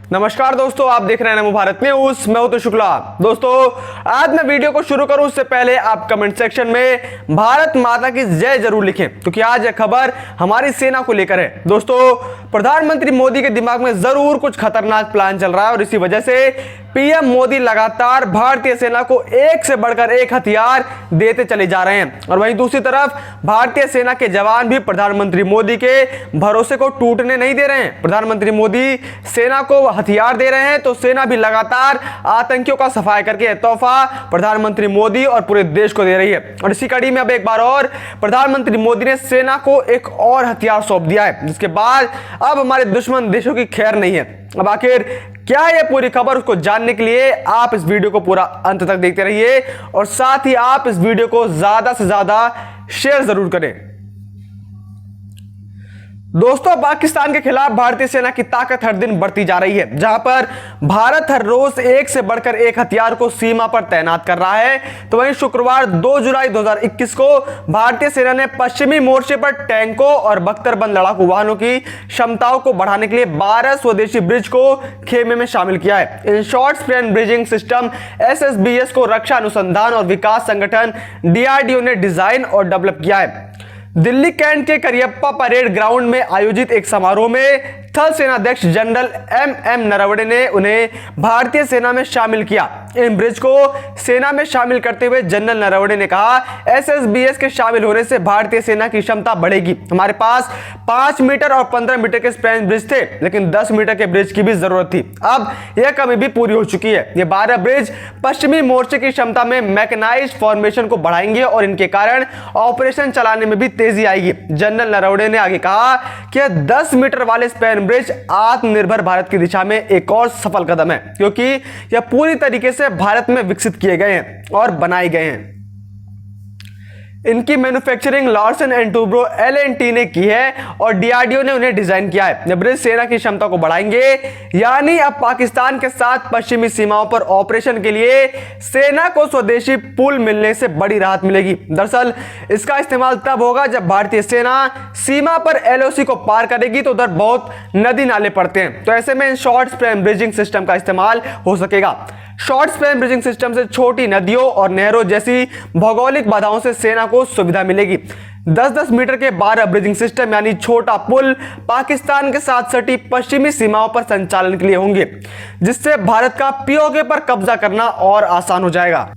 नमस्कार दोस्तों, आप देख रहे हैं नमो भारत न्यूज। मैं हूं तो शुक्ला। दोस्तों, आज मैं वीडियो को शुरू करूं उससे पहले आप कमेंट सेक्शन में भारत माता की जय जरूर लिखें, क्योंकि आज यह खबर हमारी सेना को लेकर है। दोस्तों, प्रधानमंत्री मोदी के दिमाग में जरूर कुछ खतरनाक प्लान चल रहा है और इसी वजह से पीएम मोदी लगातार भारतीय सेना को एक से बढ़कर एक हथियार देते चले जा रहे हैं। और वहीं दूसरी तरफ भारतीय सेना के जवान भी प्रधानमंत्री मोदी के भरोसे को टूटने नहीं दे रहे हैं। प्रधानमंत्री मोदी सेना को हथियार दे रहे हैं तो सेना भी लगातार आतंकियों का सफाया करके तोहफा प्रधानमंत्री मोदी और पूरे देश को दे रही है। और इसी कड़ी में अब एक बार और प्रधानमंत्री मोदी ने सेना को एक और हथियार सौंप दिया है, जिसके बाद अब हमारे दुश्मन देशों की खैर नहीं है। अब आखिर क्या है पूरी खबर, उसको जानने के लिए आप इस वीडियो को पूरा अंत तक देखते रहिए और साथ ही आप इस वीडियो को ज्यादा से ज्यादा शेयर जरूर करें। दोस्तों, पाकिस्तान के खिलाफ भारतीय सेना की ताकत हर दिन बढ़ती जा रही है, जहां पर भारत हर रोज एक से बढ़कर एक हथियार को सीमा पर तैनात कर रहा है। तो वहीं शुक्रवार 2 जुलाई 2021 को भारतीय सेना ने पश्चिमी मोर्चे पर टैंकों और बख्तरबंद लड़ाकू वाहनों की क्षमताओं को बढ़ाने के लिए 12 स्वदेशी ब्रिज को खेमे में शामिल किया है। In short span bridging system SSBS को रक्षा अनुसंधान और विकास संगठन DRDO ने डिजाइन और डेवलप किया है। दिल्ली कैंट के करियप्पा परेड ग्राउंड में आयोजित एक समारोह में थल सेनाध्यक्ष जनरल MM नरवणे ने उन्हें भारतीय सेना में शामिल किया। इन ब्रिज को सेना में शामिल करते हुए जनरल नरवणे ने कहा, SSBS के शामिल होने से भारतीय सेना की क्षमता बढ़ेगी। हमारे पास 5 मीटर और 15 मीटर के स्पैन ब्रिज थे, लेकिन 10 मीटर के ब्रिज की भी जरूरत थी। अब यह कमी भी पूरी हो चुकी है। ये 12 ब्रिज पश्चिमी मोर्चे की क्षमता में मैकेनाइज्ड फॉर्मेशन को बढ़ाएंगे और इनके कारण ऑपरेशन चलाने में भी तेजी आएगी। जनरल नरवणे ने आगे कहा कि 10 मीटर वाले स्पैन ब्रिज आत्मनिर्भर भारत की दिशा में एक और सफल कदम है, क्योंकि यह पूरी तरीके से भारत में विकसित किए गए हैं और बनाए गए हैं। इनकी manufacturing Larsen and Toubro L&T ने की है और DRDO ने उन्हें डिजाइन किया है। ये ब्रिज सेना की क्षमता को बढ़ाएंगे, यानी अब पाकिस्तान के साथ पश्चिमी सीमाओं पर ऑपरेशन के लिए सेना को स्वदेशी पुल मिलने से बड़ी राहत मिलेगी। दरअसल इसका इस्तेमाल तब होगा जब भारतीय सेना सीमा पर LOC को पार करेगी, तो उधर बहुत नदी नाले पड़ते हैं, तो ऐसे में in short span bridging system का इस्तेमाल हो सकेगा। शॉर्ट स्पैन ब्रिजिंग सिस्टम से छोटी नदियों और नहरों जैसी भौगोलिक बाधाओं से सेना को सुविधा मिलेगी। 10-10 मीटर के 12 ब्रिजिंग सिस्टम यानी छोटा पुल पाकिस्तान के साथ सटी पश्चिमी सीमाओं पर संचालन के लिए होंगे, जिससे भारत का POK पर कब्जा करना और आसान हो जाएगा।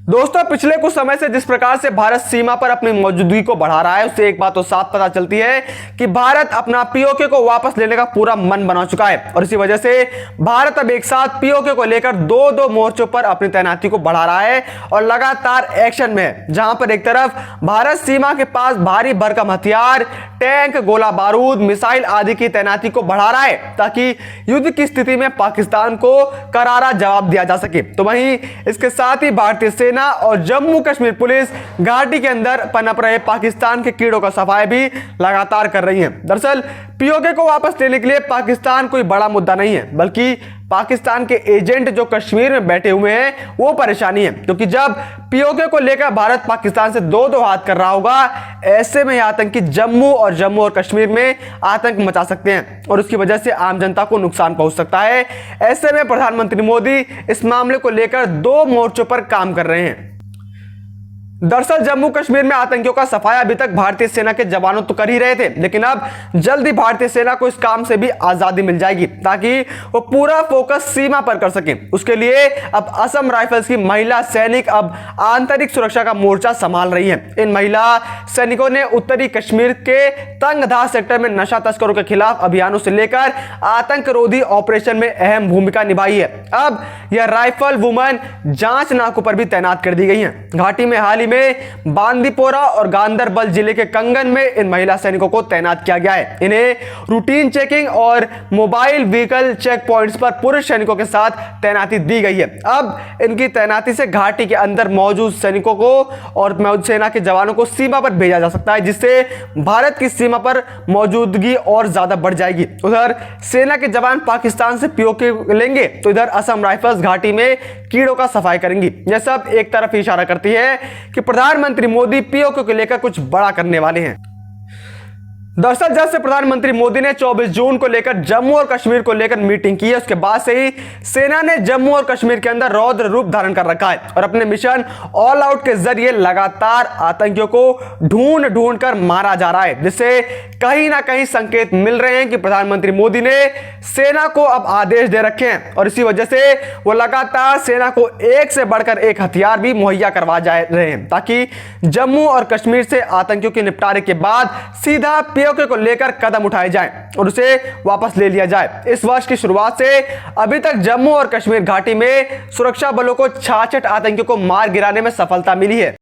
दोस्तों, पिछले कुछ समय से जिस प्रकार से भारत सीमा पर अपनी मौजूदगी को बढ़ा रहा है, उससे एक बात तो साफ पता चलती है कि भारत अपना POK को वापस लेने का पूरा मन बना चुका है। और इसी वजह से भारत अब एक साथ POK को लेकर दो मोर्चों पर अपनी तैनाती को बढ़ा रहा है और लगातार एक्शन में है। जहां पर एक तरफ भारत सीमा के पास भारी भरकम हथियार, टैंक, गोला बारूद, मिसाइल आदि की तैनाती को बढ़ा रहा है, ताकि युद्ध की स्थिति में पाकिस्तान को करारा जवाब दिया जा सके। तो वहीं इसके साथ ही भारतीय सेना और जम्मू कश्मीर पुलिस घाटी के अंदर पनप रहे पाकिस्तान के कीड़ों का सफाया भी लगातार कर रही है। दरअसल POK को वापस लेने के लिए पाकिस्तान कोई बड़ा मुद्दा नहीं है, बल्कि पाकिस्तान के एजेंट जो कश्मीर में बैठे हुए हैं वो परेशानी है। क्योंकि जब POK को लेकर भारत पाकिस्तान से दो हाथ कर रहा होगा, ऐसे में आतंकी जम्मू और कश्मीर में आतंक मचा सकते हैं और उसकी वजह से आम जनता को नुकसान पहुंच सकता है। ऐसे में प्रधानमंत्री मोदी इस मामले को लेकर 2 मोर्चों पर काम कर रहे हैं। दरअसल जम्मू कश्मीर में आतंकियों का सफाया अभी तक भारतीय सेना के जवानों तो कर ही रहे थे, लेकिन अब जल्दी भारतीय सेना को इस काम से भी आजादी मिल जाएगी, ताकि वो पूरा फोकस सीमा पर कर सके। उसके लिए अब असम राइफल्स की महिला सैनिक अब आंतरिक सुरक्षा का मोर्चा संभाल रही है। इन महिला सैनिकों ने उत्तरी कश्मीर के तंगधार सेक्टर में नशा तस्करों के खिलाफ अभियानों से लेकर आतंक रोधी ऑपरेशन में अहम भूमिका निभाई है। अब यह राइफल वुमेन जांच नाकों पर भी तैनात कर दी गई है। घाटी में हाल ही में बांदीपोरा और गांदरबल जिले के कंगन में इन महिला सैनिकों को तैनात किया गया है। इन्हें रूटीन चेकिंग और मोबाइल व्हीकल चेक पॉइंट्स पर पुरुष सैनिकों के साथ तैनाती दी गई है। अब इनकी तैनाती से घाटी के अंदर मौजूद सैनिकों को और सेना के जवानों को सीमा पर भेजा जा सकता है, जिससे भारत की सीमा पर मौजूदगी और ज्यादा बढ़ जाएगी। उधर सेना के जवान पाकिस्तान से POK लेंगे, तो इधर असम राइफल्स घाटी में कीड़ों का सफाई करेंगी। यह सब एक तरफ इशारा करती है कि प्रधानमंत्री मोदी POK को लेकर कुछ बड़ा करने वाले हैं। दरअसल जब से प्रधानमंत्री मोदी ने 24 जून को लेकर जम्मू और कश्मीर को लेकर मीटिंग की है, उसके बाद से ही सेना ने जम्मू और कश्मीर के अंदर रौद्र रूप धारण कर रखा है और अपने मिशन ऑल आउट के जरिए लगातार आतंकियों को ढूंढ ढूंढ कर मारा जा रहा है, जिससे कहीं ना कहीं संकेत मिल रहे हैं कि प्रधानमंत्री मोदी ने सेना को अब आदेश दे रखे हैं और इसी वजह से वो लगातार सेना को एक से बढ़कर एक हथियार भी मुहैया करवा जा रहे हैं, ताकि जम्मू और कश्मीर से आतंकियों के निपटारे के बाद सीधा पीओके को लेकर कदम उठाए जाएं और उसे वापस ले लिया जाए। इस वर्ष की शुरुआत से अभी तक जम्मू और कश्मीर घाटी में सुरक्षा बलों को 66 आतंकियों को मार गिराने में सफलता मिली है।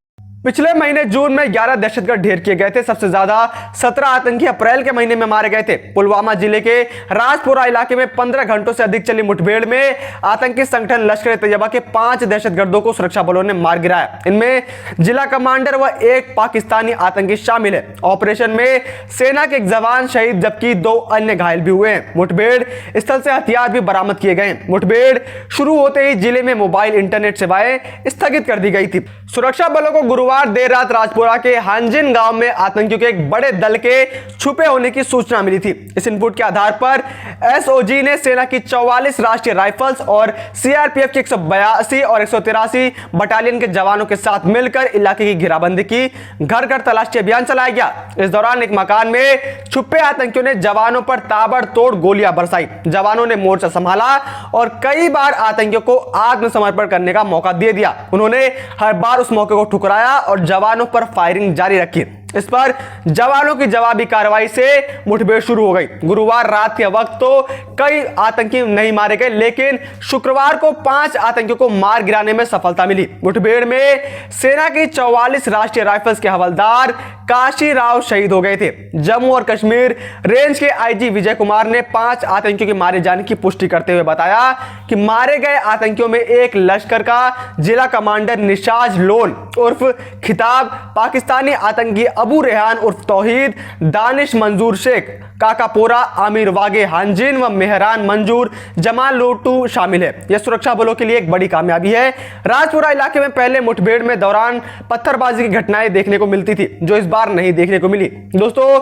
पिछले महीने जून में 11 दहशतगर्द ढेर किए गए थे। सबसे ज्यादा 17 आतंकी अप्रैल के महीने में मारे गए थे। पुलवामा जिले के राजपुरा इलाके में 15 घंटों से अधिक चली मुठभेड़ में आतंकी संगठन लश्कर ए तैयबा के 5 दहशतगर्दों को सुरक्षा बलों ने मार गिराया। इनमें जिला कमांडर व एक पाकिस्तानी आतंकी शामिल है। ऑपरेशन में सेना के एक जवान शहीद जबकि 2 अन्य घायल भी हुए हैं। मुठभेड़ स्थल से हथियार भी बरामद किए गए। मुठभेड़ शुरू होते ही जिले में मोबाइल इंटरनेट सेवाएं स्थगित कर दी गई थी। सुरक्षा बलों को गुरुवार देर रात राजपुरा के हांजिन गांव में आतंकियों के एक बड़े दल के छुपे होने की सूचना मिली थी। इस इनपुट के आधार पर एसओजी ने सेना की 44 राष्ट्रीय राइफल्स और सीआरपीएफ की 182 और 183 बटालियन के जवानों के साथ मिलकर इलाके की घेराबंदी की। घर घर तलाशी अभियान चलाया गया। इस दौरान एक मकान में छुपे आतंकियों ने जवानों पर ताबड़तोड़ गोलियां बरसाई। जवानों ने मोर्चा संभाला और कई बार आतंकियों को आत्मसमर्पण करने का मौका दे दिया। उन्होंने हर बार उस मौके को ठुकराया और जवानों पर फायरिंग जारी रखी। इस पर जवानों की जवाबी कार्रवाई से मुठभेड़ शुरू हो गई। गुरुवार रात के वक्त तो कई आतंकी नहीं मारे गए, लेकिन शुक्रवार को 5 आतंकियों को मार गिराने में सफलता मिली। मुठभेड़ में सेना की 44 राष्ट्रीय राइफल्स के हवलदार काशी राव शहीद हो गए थे। जम्मू और कश्मीर रेंज के आईजी विजय कुमार ने 5 आतंकियों के मारे जाने की पुष्टि करते हुए बताया कि मारे गए आतंकियों में एक लश्कर का जिला कमांडर निशाज लोन उर्फ खिताब, पाकिस्तानी आतंकी अबू रेहान उर्फ तौहीद, दानिश मंजूर शेख, काकापोरा, आमिर वागे हांजिन व मेहरान मंजूर जमाल लोटू शामिल है। यह सुरक्षा बलों के लिए एक बड़ी कामयाबी है। राजपुरा इलाके में पहले मुठभेड़ में दौरान पत्थरबाजी की घटनाएं देखने को मिलती थी, जो इस बार नहीं देखने को मिली। दोस्तों,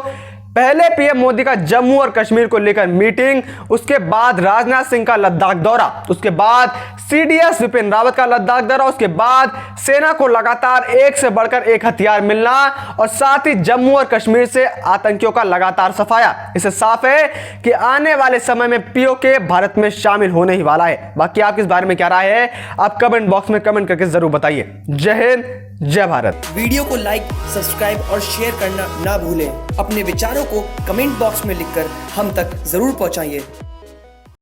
पहले पीएम मोदी का जम्मू और कश्मीर को लेकर मीटिंग, उसके बाद राजनाथ सिंह का लद्दाख दौरा, उसके बाद सीडीएस विपिन रावत का लद्दाख दौरा, उसके बाद सेना को लगातार एक से बढ़कर एक हथियार मिलना और साथ ही जम्मू और कश्मीर से आतंकियों का लगातार सफाया। इससे साफ है कि आने वाले समय में पीओके भारत में शामिल होने ही वाला है। बाकी आप इस बारे में क्या राय है, आप कमेंट बॉक्स में कमेंट करके जरूर बताइए। जय हिंद, जय भारत। वीडियो को लाइक, सब्सक्राइब और शेयर करना ना भूलें। अपने विचारों को कमेंट बॉक्स में लिखकर हम तक जरूर पहुंचाइए।